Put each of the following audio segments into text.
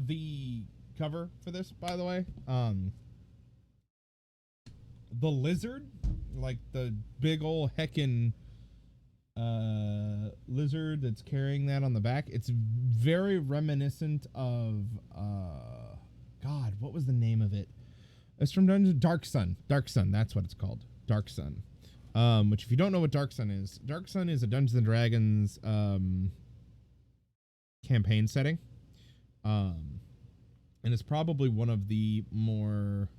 the cover for this, by the way. The lizard, like the big ol' heckin' lizard that's carrying that on the back. It's very reminiscent of God, what was the name of it? It's from Dark Sun. Dark Sun, that's what it's called. Dark Sun. Which if you don't know what Dark Sun is a Dungeons and Dragons campaign setting. And it's probably one of the more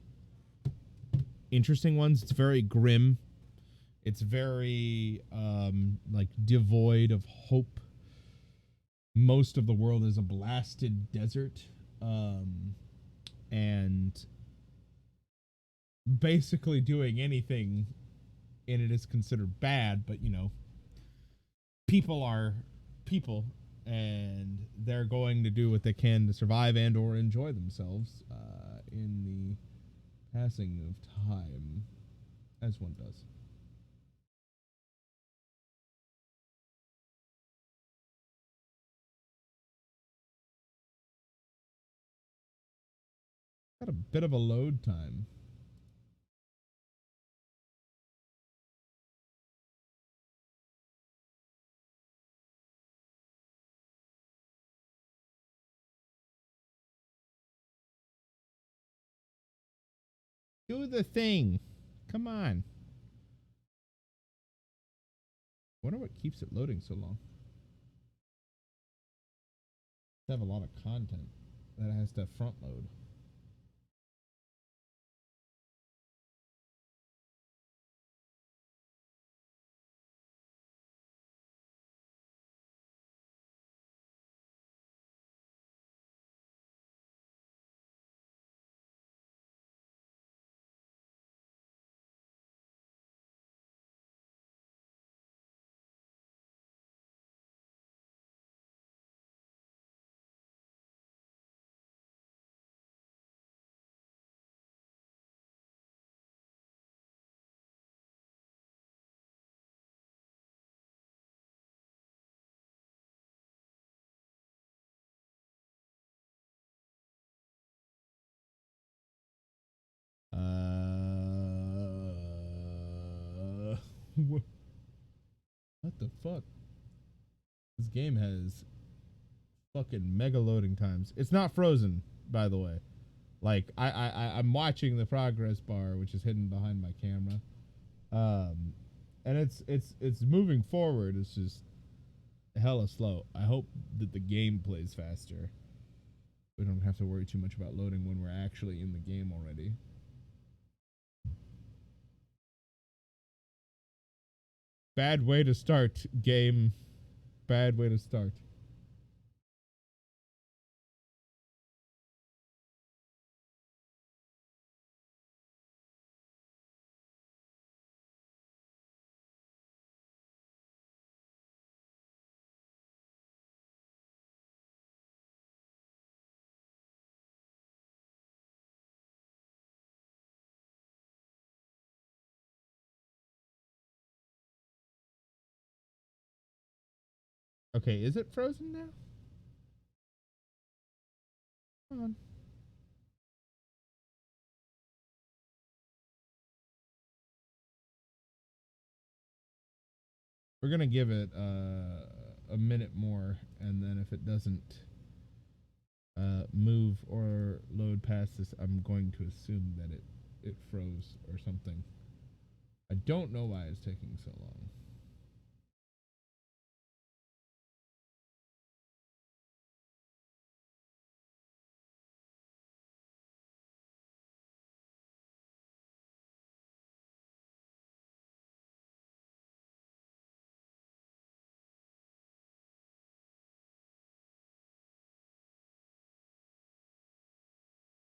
interesting ones. It's very grim. It's very like devoid of hope. Most of the world is a blasted desert. And basically doing anything in it is considered bad, but you know, people are people, and they're going to do what they can to survive and or enjoy themselves in the passing of time, as one does. Got a bit of a load time. Do the thing. Come on. Wonder what keeps it loading so long. They have a lot of content that has to front load. What the fuck? This game has fucking mega loading times. It's not frozen, by the way. Like I'm watching the progress bar, which is hidden behind my camera, and it's moving forward. It's just hella slow. I hope that the game plays faster. We don't have to worry too much about loading when we're actually in the game already. Bad way to start, game. Bad way to start. Okay, is it frozen now? Come on. We're gonna give it a minute more, and then if it doesn't move or load past this, I'm going to assume that it froze or something. I don't know why it's taking so long.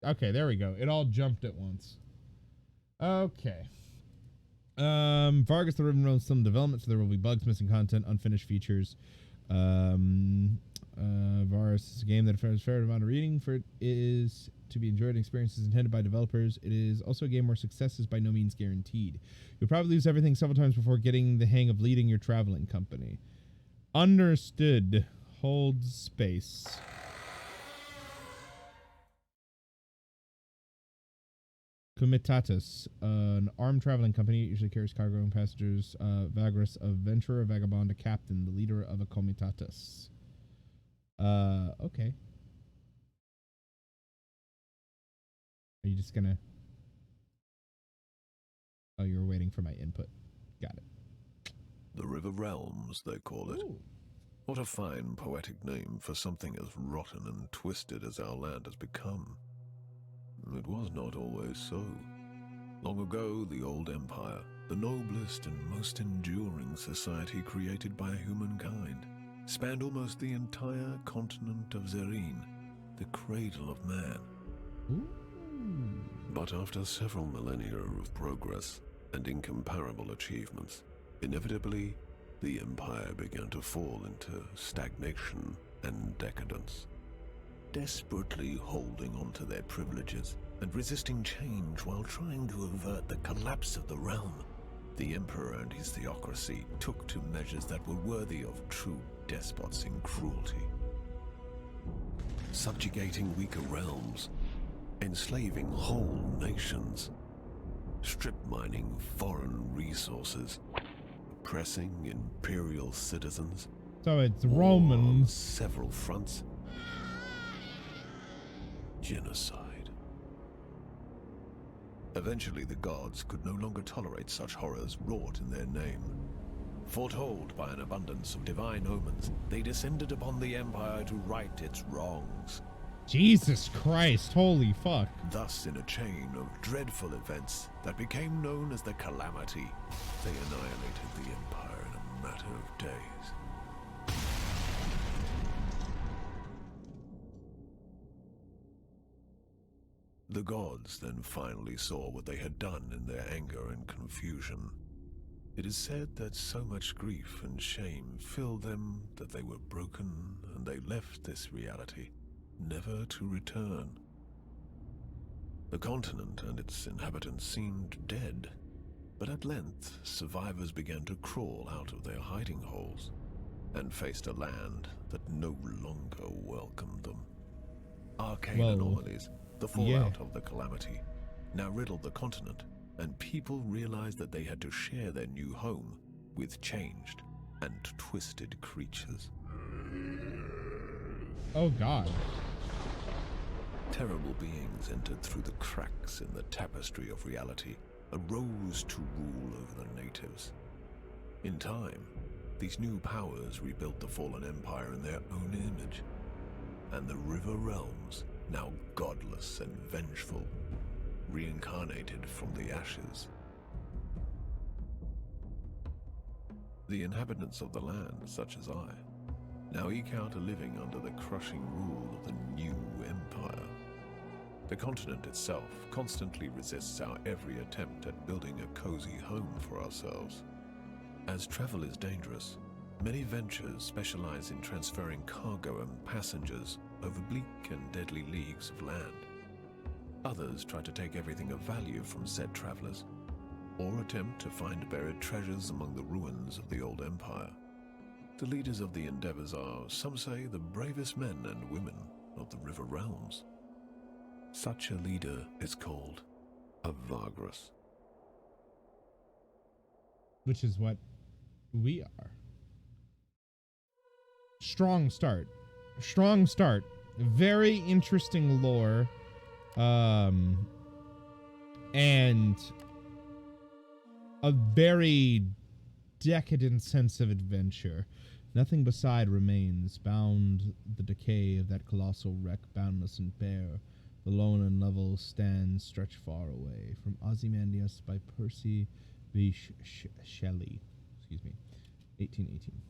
Okay, there we go. It all jumped at once. Okay. Vargus the Riven runs some development, so there will be bugs, missing content, unfinished features. Varus is a game that offers a fair amount of reading for it is to be enjoyed and experiences intended by developers. It is also a game where success is by no means guaranteed. You'll probably lose everything several times before getting the hang of leading your traveling company. Understood. Hold space. Comitatus, an armed traveling company, usually carries cargo and passengers. Vargus, a venturer, vagabond, a captain, the leader of a comitatus. Okay. Are you just gonna... Oh, you're waiting for my input. Got it. The River Realms, they call it. Ooh. What a fine poetic name for something as rotten and twisted as our land has become. It was not always so. Long ago, the old empire, the noblest and most enduring society created by humankind, spanned almost the entire continent of Zerine, the cradle of man. Ooh. But after several millennia of progress and incomparable achievements, inevitably, the empire began to fall into stagnation and decadence. Desperately holding on to their privileges and resisting change while trying to avert the collapse of the realm, the emperor and his theocracy took to measures that were worthy of true despots in cruelty. Subjugating weaker realms, enslaving whole nations, strip mining foreign resources, oppressing imperial citizens. So it's War Romans. on several fronts. Genocide. Eventually, the gods could no longer tolerate such horrors wrought in their name. Foretold by an abundance of divine omens, they descended upon the empire to right its wrongs. Jesus Christ, holy fuck. Thus, in a chain of dreadful events that became known as the Calamity, they annihilated the empire in a matter of days. The gods then finally saw what they had done in their anger and confusion. It is said that so much grief and shame filled them that they were broken and they left this reality, never to return. The continent and its inhabitants seemed dead, but at length survivors began to crawl out of their hiding holes and faced a land that no longer welcomed them. Arcane anomalies, the fallout of the Calamity, now riddled the continent, and people realized that they had to share their new home with changed and twisted creatures. Oh God. Terrible beings entered through the cracks in the tapestry of reality and rose to rule over the natives. In time, these new powers rebuilt the fallen empire in their own image, and the River Realms, now godless and vengeful, reincarnated from the ashes. The inhabitants of the land, such as I, now eke out a living under the crushing rule of the new empire. The continent itself constantly resists our every attempt at building a cozy home for ourselves. As travel is dangerous, many ventures specialize in transferring cargo and passengers over bleak and deadly leagues of land. Others try to take everything of value from said travelers, or attempt to find buried treasures among the ruins of the old empire. The leaders of the endeavors are, some say, the bravest men and women of the River Realms. Such a leader is called a Vargus. Which is what we are. Strong start. Strong start. Very interesting lore. And a very decadent sense of adventure. Nothing beside remains, bound the decay of that colossal wreck, boundless and bare. The lone and level stands stretch far away. From Ozymandias by Percy B. Shelley. Excuse me. 1818.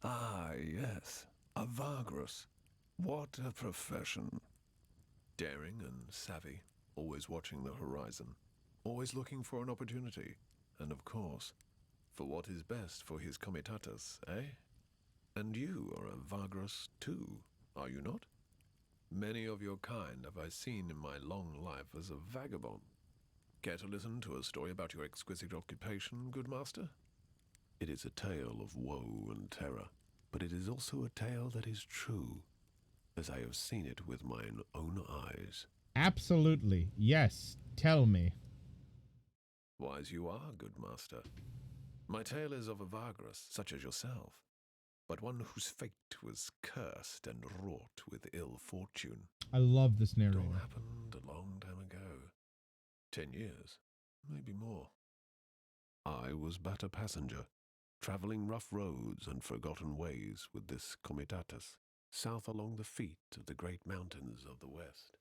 Ah, yes. A Vargus. What a profession. Daring and savvy, always watching the horizon, always looking for an opportunity, and of course, for what is best for his comitatus, eh? And you are a Vargus too, are you not? Many of your kind have I seen in my long life as a vagabond. Care to listen to a story about your exquisite occupation, good master? It is a tale of woe and terror, but it is also a tale that is true, as I have seen it with mine own eyes. Absolutely. Yes. Tell me. Wise you are, good master. My tale is of a Vargus such as yourself, but one whose fate was cursed and wrought with ill fortune. I love this It narrator. all happened a long time ago. 10 years, maybe more. I was but a passenger, traveling rough roads and forgotten ways with this comitatus, south along the feet of the great mountains of the west.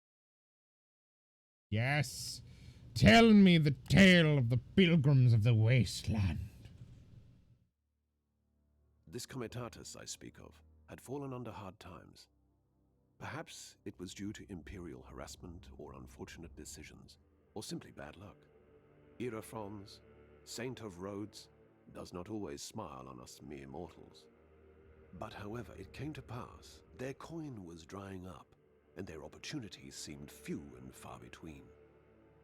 Yes. Tell me the tale of the pilgrims of the wasteland. This comitatus I speak of had fallen under hard times. Perhaps it was due to imperial harassment or unfortunate decisions, or simply bad luck. Hierophants, saint of roads, does not always smile on us mere mortals. But however it came to pass, their coin was drying up, and their opportunities seemed few and far between.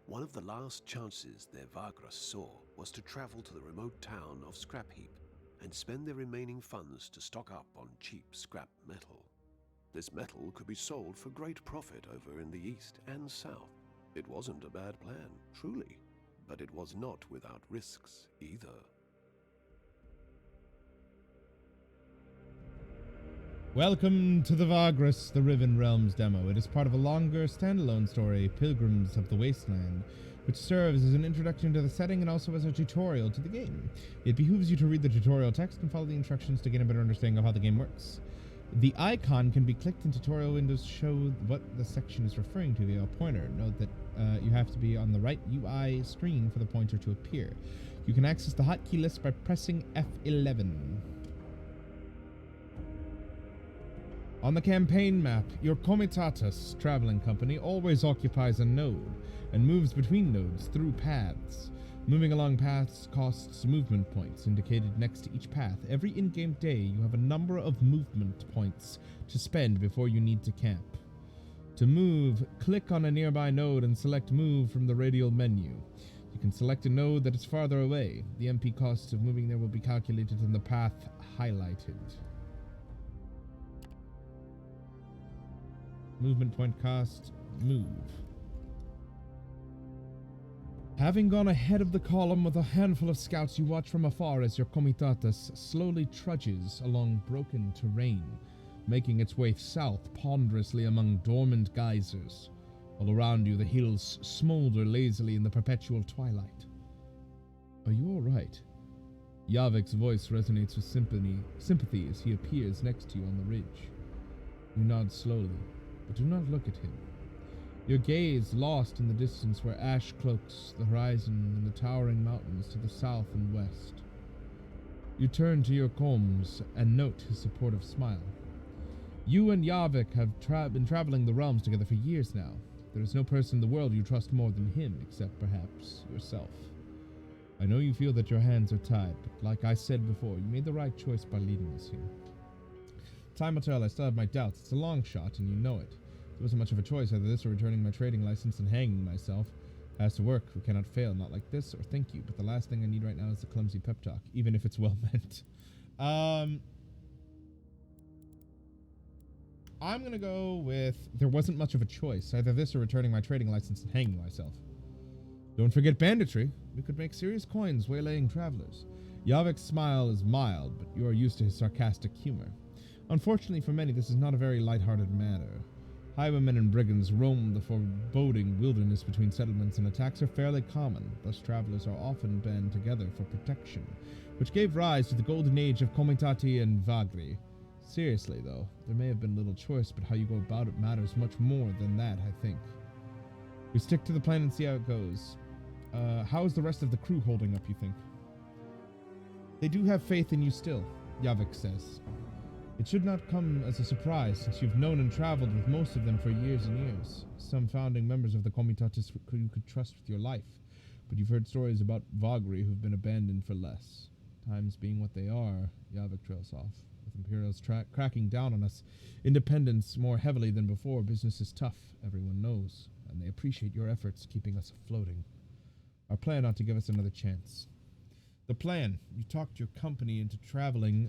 One of the last chances their Vargus saw was to travel to the remote town of Scrapheap and spend their remaining funds to stock up on cheap scrap metal. This metal could be sold for great profit over in the east and south. It wasn't a bad plan, truly, but it was not without risks either. Welcome to the Vargus, the Riven Realms demo. It is part of a longer standalone story, Pilgrims of the Wasteland, which serves as an introduction to the setting and also as a tutorial to the game. It behooves you to read the tutorial text and follow the instructions to gain a better understanding of how the game works. The icon can be clicked in tutorial windows to show what the section is referring to via a pointer. Note that you have to be on the right UI screen for the pointer to appear. You can access the hotkey list by pressing F11. On the campaign map, your comitatus traveling company always occupies a node and moves between nodes through paths. Moving along paths costs movement points indicated next to each path. Every in-game day, you have a number of movement points to spend before you need to camp. To move, click on a nearby node and select Move from the radial menu. You can select a node that is farther away. The MP cost of moving there will be calculated in the path highlighted. Movement point cost, move. Having gone ahead of the column with a handful of scouts, you watch from afar as your comitatus slowly trudges along broken terrain, making its way south ponderously among dormant geysers. All around you, the hills smolder lazily in the perpetual twilight. Are you all right? Yavik's voice resonates with sympathy as he appears next to you on the ridge. You nod slowly, but do not look at him. Your gaze lost in the distance where ash cloaks the horizon and the towering mountains to the south and west. You turn to your comms and note his supportive smile. You and Yavik have been traveling the realms together for years now. There is no person in the world you trust more than him, except perhaps yourself. I know you feel that your hands are tied, but like I said before, you made the right choice by leading us here. Time will tell, I still have my doubts. It's a long shot, and you know it. There wasn't much of a choice, either this or returning my trading license and hanging myself. Has to work, we cannot fail, not like this, or thank you, but the last thing I need right now is a clumsy pep talk, even if it's well meant. I'm gonna go with, there wasn't much of a choice, either this or returning my trading license and hanging myself. Don't forget banditry. We could make serious coins waylaying travelers. Yavik's smile is mild, but you are used to his sarcastic humor. Unfortunately for many, this is not a very light-hearted matter. Highwaymen and brigands roam the foreboding wilderness between settlements, and attacks are fairly common. Thus, travelers are often band together for protection, which gave rise to the golden age of Komitati and Vagri. Seriously, though, there may have been little choice, but how you go about it matters much more than that, I think. We stick to the plan and see how it goes. How is the rest of the crew holding up, you think? They do have faith in you still, Yavik says. It should not come as a surprise, since you've known and traveled with most of them for years and years. Some founding members of the Comitatus you could trust with your life, but you've heard stories about Vagri who've been abandoned for less. Times being what they are, Yavik trails off. With Imperials cracking down on us, independence more heavily than before, business is tough, everyone knows, and they appreciate your efforts keeping us floating. Our plan ought to give us another chance. The plan. You talked your company into traveling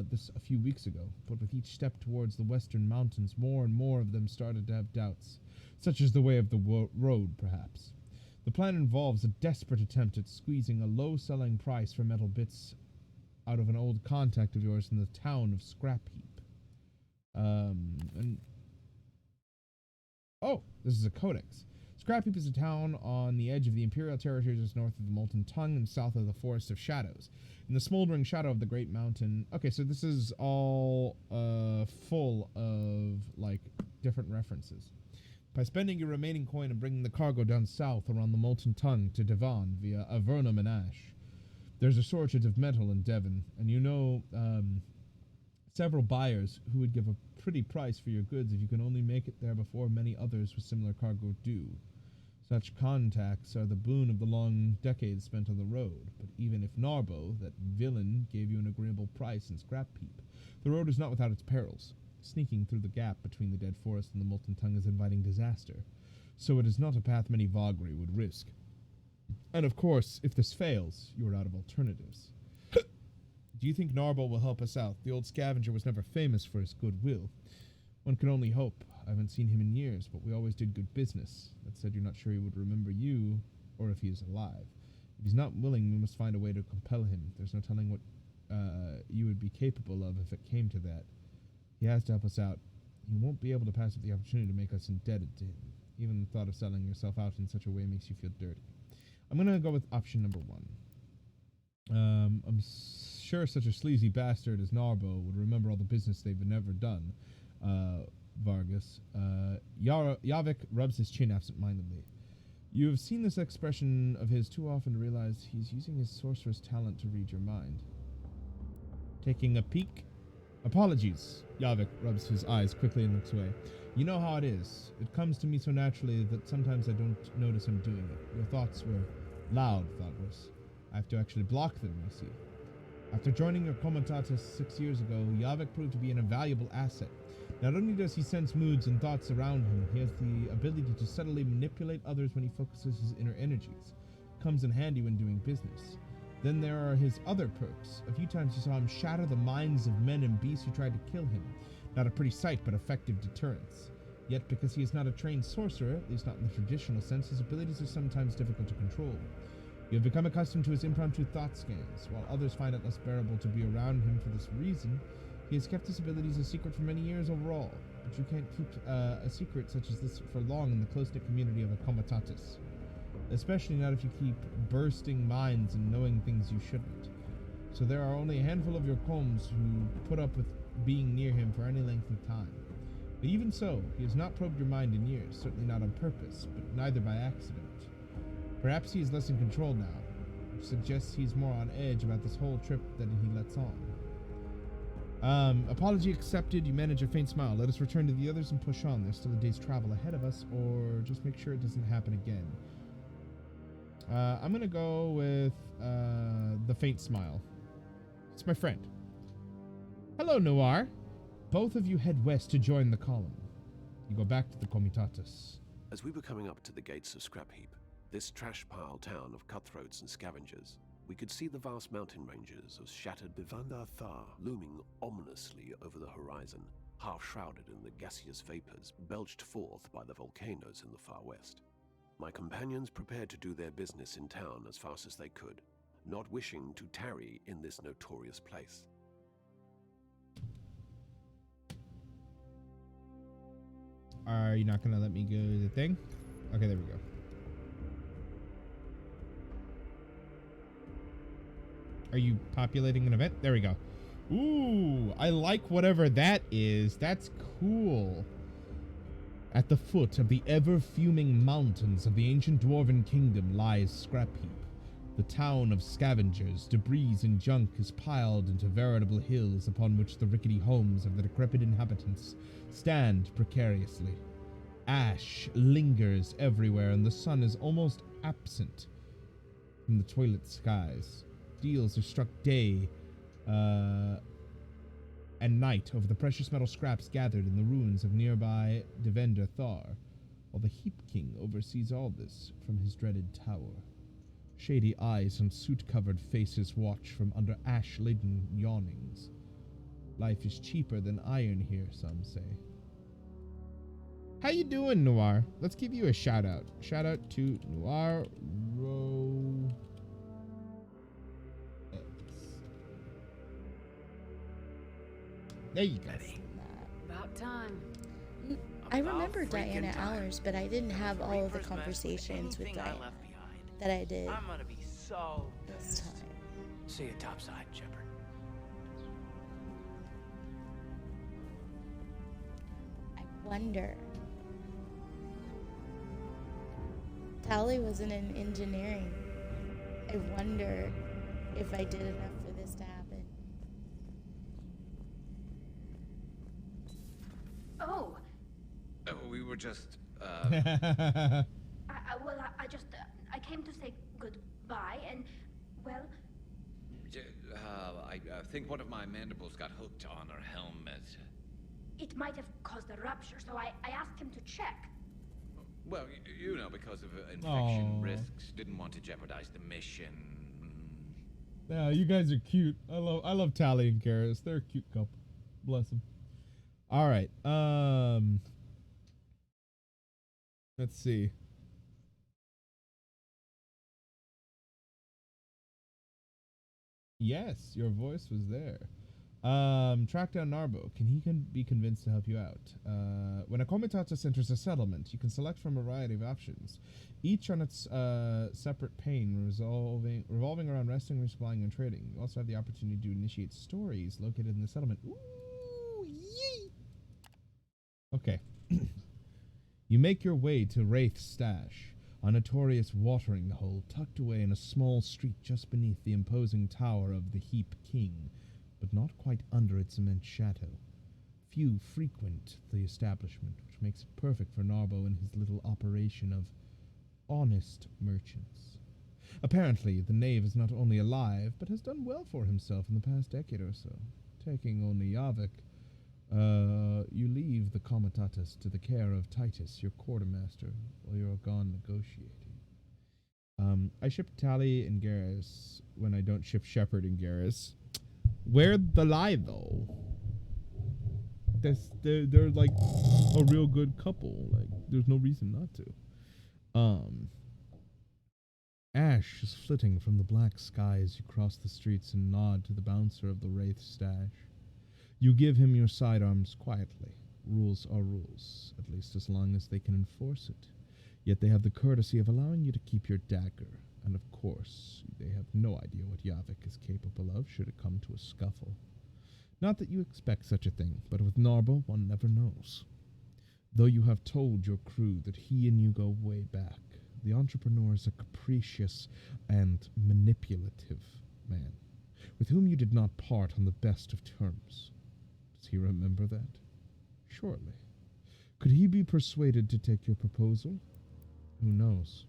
this a few weeks ago, but with each step towards the western mountains, more and more of them started to have doubts, such as the way of the road, perhaps. The plan involves a desperate attempt at squeezing a low selling price for metal bits out of an old contact of yours in the town of Scrap Heap. Oh, this is a codex. Scrap Heap is a town on the edge of the Imperial territory just north of the Molten Tongue and south of the Forest of Shadows. In the smoldering shadow of the Great Mountain... Okay, so this is all full of, like, different references. By spending your remaining coin and bringing the cargo down south around the Molten Tongue to Devon via Avernum and Ash, there's a shortage of metal in Devon, and you know several buyers who would give a pretty price for your goods if you can only make it there before many others with similar cargo do. Such contacts are the boon of the long decades spent on the road, but even if Narbo, that villain, gave you an agreeable price in Scrap Heap, the road is not without its perils. Sneaking through the gap between the dead forest and the Molten Tongue is inviting disaster, so it is not a path many Vagri would risk. And of course, if this fails, you are out of alternatives. Do you think Narbo will help us out? The old scavenger was never famous for his goodwill. One can only hope. I haven't seen him in years, but we always did good business. That said, you're not sure he would remember you, or if he is alive. If he's not willing, we must find a way to compel him. There's no telling what you would be capable of if it came to that. He has to help us out. He won't be able to pass up the opportunity to make us indebted to him. Even the thought of selling yourself out in such a way makes you feel dirty. I'm going to go with option number 1. I'm sure such a sleazy bastard as Narbo would remember all the business they've never done. Vargus. Yavik rubs his chin absent-mindedly. You have seen this expression of his too often to realize he's using his sorcerer's talent to read your mind. Taking a peek. Apologies. Yavik rubs his eyes quickly and looks away. You know how it is. It comes to me so naturally that sometimes I don't notice him doing it. Your thoughts were loud, Vargus. I have to actually block them, you see. After joining your Comitatus 6 years ago, Yavik proved to be an invaluable asset. Not only does he sense moods and thoughts around him, he has the ability to subtly manipulate others when he focuses his inner energies. It comes in handy when doing business. Then there are his other perks. A few times you saw him shatter the minds of men and beasts who tried to kill him. Not a pretty sight, but effective deterrence. Yet, because he is not a trained sorcerer, at least not in the traditional sense, his abilities are sometimes difficult to control. You have become accustomed to his impromptu thought scans. While others find it less bearable to be around him for this reason, he has kept his abilities a secret for many years overall. But you can't keep a secret such as this for long in the close-knit community of a Comitatus. Especially not if you keep bursting minds and knowing things you shouldn't. So there are only a handful of your coms who put up with being near him for any length of time. But even so, he has not probed your mind in years, certainly not on purpose, but neither by accident. Perhaps he is less in control now, which suggests he's more on edge about this whole trip than he lets on. Apology accepted. You manage a faint smile. Let us return to the others and push on. There's still a day's travel ahead of us, or just make sure it doesn't happen again. I'm gonna go with the faint smile. It's my friend. Hello, Noir. Both of you head west to join the column. You go back to the Comitatus. As we were coming up to the gates of Scrap Heap, this trash pile town of cutthroats and scavengers, we could see the vast mountain ranges of shattered Bivanda Thar looming ominously over the horizon, half shrouded in the gaseous vapors belched forth by the volcanoes in the far west. My companions prepared to do their business in town as fast as they could, not wishing to tarry in this notorious place. Are you not going to let me go to the thing? Okay, there we go. Are you populating an event? There we go. Ooh, I like whatever that is. That's cool. At the foot of the ever-fuming mountains of the ancient dwarven kingdom lies Scrap Heap. The town of scavengers, debris and junk is piled into veritable hills upon which the rickety homes of the decrepit inhabitants stand precariously. Ash lingers everywhere and the sun is almost absent from the toilet skies. Deals are struck day and night over the precious metal scraps gathered in the ruins of nearby Devender Thar, while the Heap King oversees all this from his dreaded tower. Shady eyes and soot-covered faces watch from under ash-laden yawnings. Life is cheaper than iron here, some say. How you doing, Noir? Let's give you a shout-out. Shout-out to Noir Ro... There you go. About time. I remember Diana hours, but I didn't have all of the conversations with Diana that I did I'm gonna be so this time. See you topside, Shepard. I wonder. Tally wasn't in engineering. I wonder if I did enough for this to happen. Oh, We were just, I just I came to say goodbye, and well, I think one of my mandibles got hooked on her helmet. it might have caused a rupture, so I asked him to check. Well, you know, because of infection Aw. risks, didn't want to jeopardize the mission. Yeah, you guys are cute. I love Tally and Garrus. They're a cute couple. Bless them. All right. Let's see. Yes, your voice was there. Track down Narbo. Can he be convinced to help you out? When a Comitatus enters a settlement, you can select from a variety of options, each on its separate pane, revolving around resting, resupplying, and trading. You also have the opportunity to initiate stories located in the settlement. Ooh, yee! Okay. You make your way to Wraith's stash, a notorious watering hole tucked away in a small street just beneath the imposing tower of the Heap King, but not quite under its immense shadow. Few frequent the establishment, which makes it perfect for Narbo and his little operation of honest merchants. Apparently, the knave is not only alive, but has done well for himself in the past decade or so. Taking only Yavik, you leave the Comitatus to the care of Titus, your quartermaster, while you're gone negotiating. I ship Tally and Garrus when I don't ship Shepard and Garrus. Where the lie, though? They're like a real good couple. Like, there's no reason not to. Ash is flitting from the black sky as you cross the streets and nod to the bouncer of the Wraith stash. You give him your sidearms quietly. Rules are rules, at least as long as they can enforce it. Yet they have the courtesy of allowing you to keep your dagger, and of course, they have no idea what Yavik is capable of should it come to a scuffle. Not that you expect such a thing, but with Narbo, one never knows. Though you have told your crew that he and you go way back, the entrepreneur is a capricious and manipulative man, with whom you did not part on the best of terms. Does he remember that? Surely. Could he be persuaded to take your proposal? Who knows?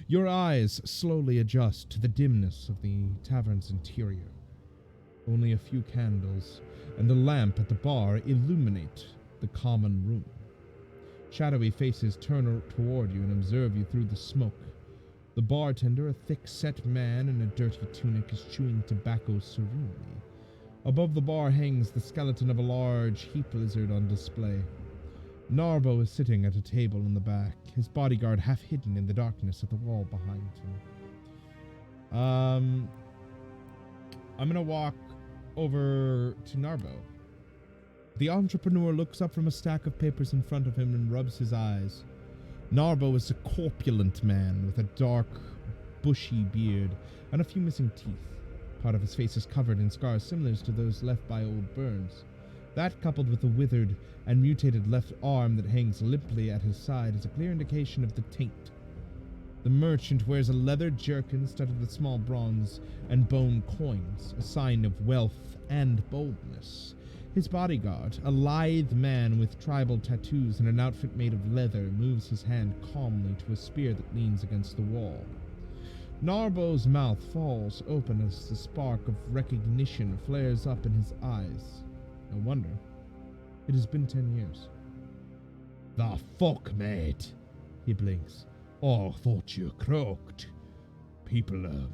Your eyes slowly adjust to the dimness of the tavern's interior. Only a few candles and a lamp at the bar illuminate the common room. Shadowy faces turn toward you and observe you through the smoke. The bartender, a thick-set man in a dirty tunic, is chewing tobacco serenely. Above the bar hangs the skeleton of a large heap lizard on display. Narbo is sitting at a table in the back, his bodyguard half hidden in the darkness at the wall behind him. I'm gonna walk over to Narbo. The entrepreneur looks up from a stack of papers in front of him and rubs his eyes. Narbo is a corpulent man with a dark, bushy beard and a few missing teeth. Part of his face is covered in scars similar to those left by old burns. That, coupled with the withered and mutated left arm that hangs limply at his side, is a clear indication of the taint. The merchant wears a leather jerkin studded with small bronze and bone coins, a sign of wealth and boldness. His bodyguard, a lithe man with tribal tattoos and an outfit made of leather, moves his hand calmly to a spear that leans against the wall. Narbo's mouth falls open as the spark of recognition flares up in his eyes. No wonder. It has been 10 years. "The fuck, mate?" He blinks. "Oh, thought you croaked. people,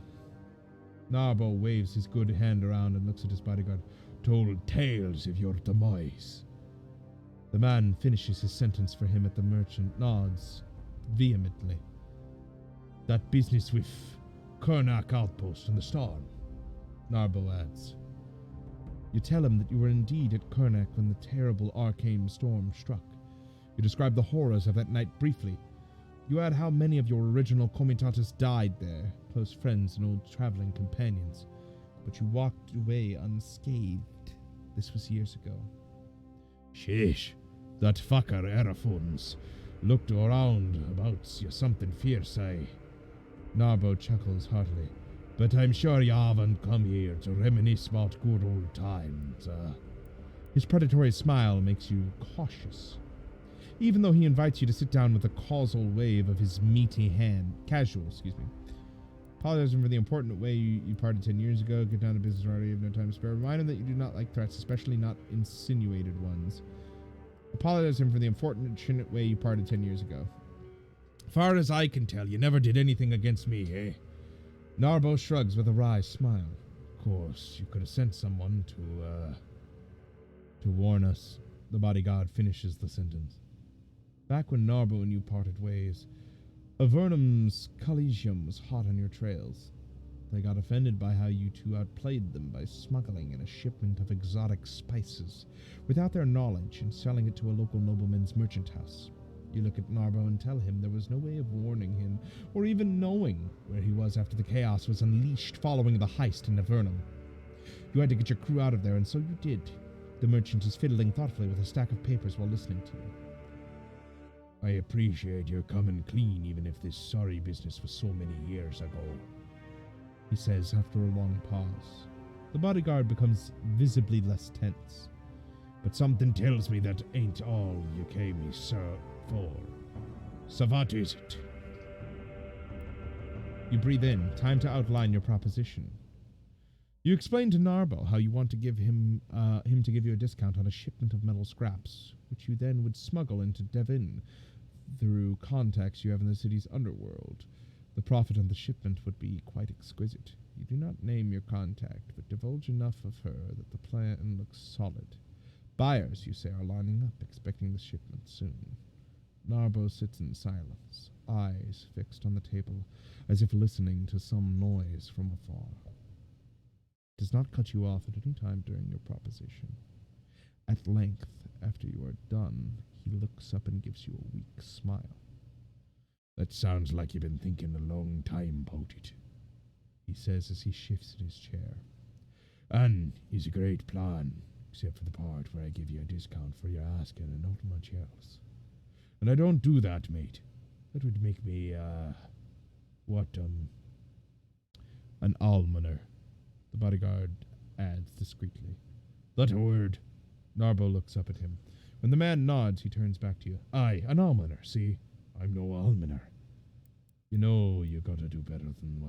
Narbo waves his good hand around and looks at his bodyguard. Told tales of your demise. The man finishes his sentence for him at the merchant nods vehemently. That business with Kurnak outpost in the storm, Narbo adds. You tell him that you were indeed at Kurnak when the terrible arcane storm struck. You describe the horrors of that night briefly. You add how many of your original comitatus died there, close friends and old traveling companions. But you walked away unscathed. This was years ago. Sheesh, that fucker Eraphones looked around about you something fierce, Narbo chuckles heartily. But I'm sure you haven't come here to reminisce about good old times, His predatory smile makes you cautious. Even though he invites you to sit down with a causal wave of his meaty hand. Casual, excuse me. Apologize for the important way you parted 10 years ago. Get down to business already. You have no time to spare. Remind him that you do not like threats, especially not insinuated ones. Apologize him for the unfortunate way you parted 10 years ago. Far as I can tell, you never did anything against me, eh? Narbo shrugs with a wry smile. Of course, you could have sent someone to warn us. The bodyguard finishes the sentence. Back when Narbo and you parted ways, Avernum's Collegium was hot on your trails. They got offended by how you two outplayed them by smuggling in a shipment of exotic spices without their knowledge and selling it to a local nobleman's merchant house. You look at Narbo and tell him there was no way of warning him or even knowing where he was after the chaos was unleashed following the heist in Avernum. You had to get your crew out of there, and so you did. The merchant is fiddling thoughtfully with a stack of papers while listening to you. I appreciate your coming clean, even if this sorry business was so many years ago, he says after a long pause. The bodyguard becomes visibly less tense. But something tells me that ain't all you came me, sir, for. So what is it? You breathe in. Time to outline your proposition. You explain to Narbo how you want to give him to give you a discount on a shipment of metal scraps, which you then would smuggle into Devin through contacts you have in the city's underworld. The profit on the shipment would be quite exquisite. You do not name your contact, but divulge enough of her that the plan looks solid. Buyers, you say, are lining up, expecting the shipment soon. Narbo sits in silence, eyes fixed on the table, as if listening to some noise from afar. Does not cut you off at any time during your proposition. At length, after you are done, he looks up and gives you a weak smile. That sounds like you've been thinking a long time about it, he says as he shifts in his chair. And is a great plan, except for the part where I give you a discount for your asking and not much else. And I don't do that, mate. That would make me, an almoner, the bodyguard adds discreetly. That a word. Narbo looks up at him. When the man nods, he turns back to you. Aye, an almoner, see? I'm no almoner. You know you gotta do better than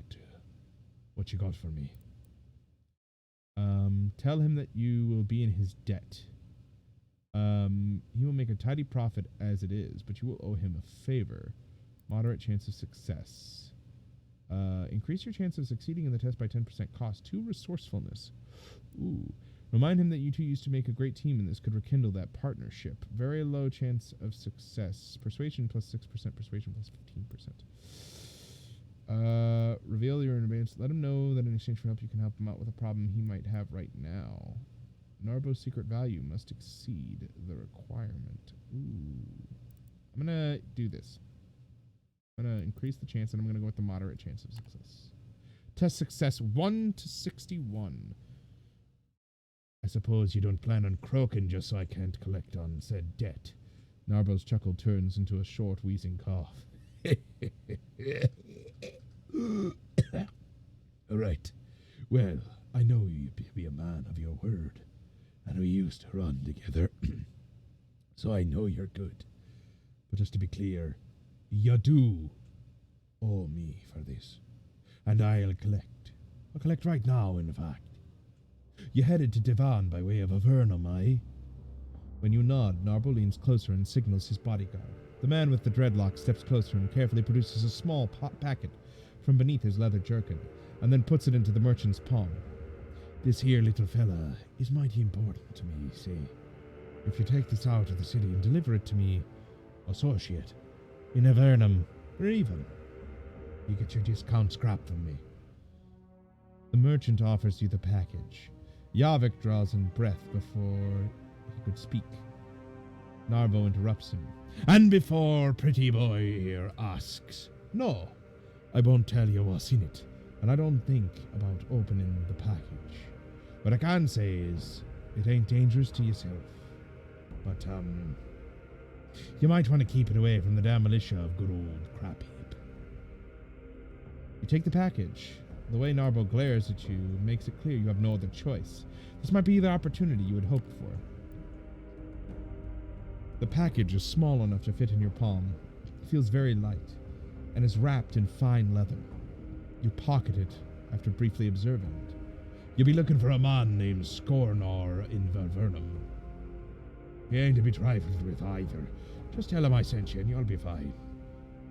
what you got for me. Tell him that you will be in his debt. He will make a tidy profit as it is, but you will owe him a favor. Moderate chance of success. Increase your chance of succeeding in the test by 10%. Cost 2 resourcefulness. Ooh. Remind him that you two used to make a great team and this could rekindle that partnership. Very low chance of success. Persuasion plus 6%, persuasion plus 15%. Reveal your advance. Let him know that in exchange for help you can help him out with a problem he might have right now. Narbo's secret value must exceed the requirement. Ooh. I'm gonna do this. I'm gonna increase the chance and I'm gonna go with the moderate chance of success. Test success 1 to 61. I suppose you don't plan on croaking just so I can't collect on said debt. Narbo's chuckle turns into a short, wheezing cough. All right. Well, I know you be a man of your word, and we used to run together, so I know you're good. But just to be clear, you do owe me for this, and I'll collect. I'll collect right now, in fact. You headed to Devon by way of Avernum, aye? When you nod, Narbo leans closer and signals his bodyguard. The man with the dreadlock steps closer and carefully produces a small packet from beneath his leather jerkin, and then puts it into the merchant's palm. This here little fella is mighty important to me, see. If you take this out of the city and deliver it to me, associate, in Avernum, or even, you get your discount scrap from me. The merchant offers you the package. Yavik draws in breath before he could speak. Narbo interrupts him. And before pretty boy here asks, no, I won't tell you what's in it, and I don't think about opening the package. What I can say is, it ain't dangerous to yourself. But, you might want to keep it away from the damn militia of good old Crapheap. You take the package. The way Narbo glares at you makes it clear you have no other choice. This might be the opportunity you had hoped for. The package is small enough to fit in your palm. It feels very light, and is wrapped in fine leather. You pocket it after briefly observing it. You'll be looking for a man named Scornor in Valvernum. He ain't to be trifled with either. Just tell him I sent you and you'll be fine.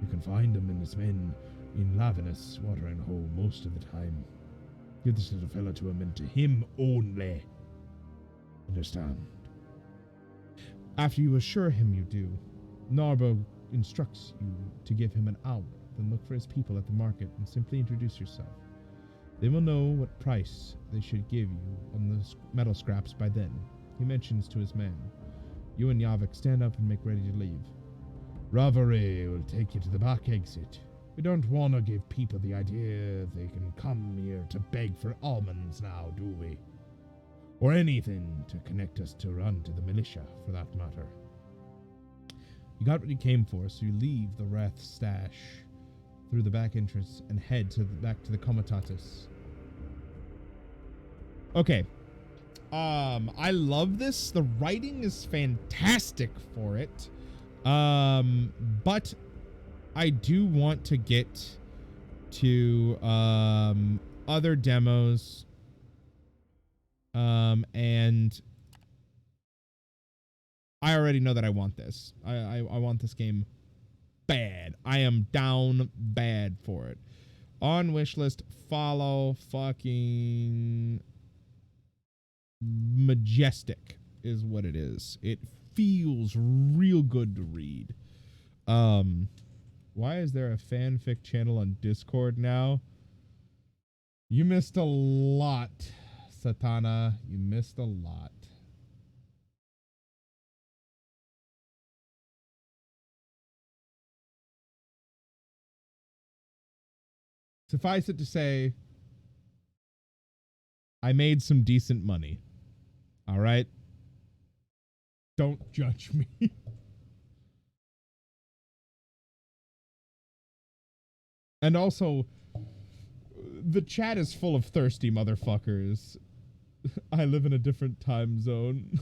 You can find him and his men in Lavinus watering hole most of the time. Give this little fella to him and to him only. Understand? After you assure him you do, Narbo instructs you to give him an hour, then look for his people at the market and simply introduce yourself. They will know what price they should give you on the metal scraps by then. He mentions to his men. You and Yavik stand up and make ready to leave. Ravare will take you to the back exit. We don't want to give people the idea they can come here to beg for almonds now, do we? Or anything to connect us to run to the militia, for that matter. You got what you came for, so you leave the Wrath stash through the back entrance and head back to the Comitatus. Okay. I love this. The writing is fantastic for it. But I do want to get to other demos. And I already know that I want this. I want this game bad. I am down bad for it. On wishlist, follow fucking majestic is what it is. It feels real good to read. Why is there a fanfic channel on Discord now? You missed a lot, Satana. You missed a lot. Suffice it to say, I made some decent money. All right? Don't judge me. And also, the chat is full of thirsty motherfuckers. I live in a different time zone.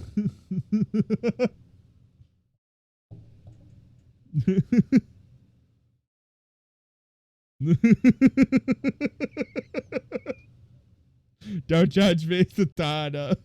Don't judge me, Satana.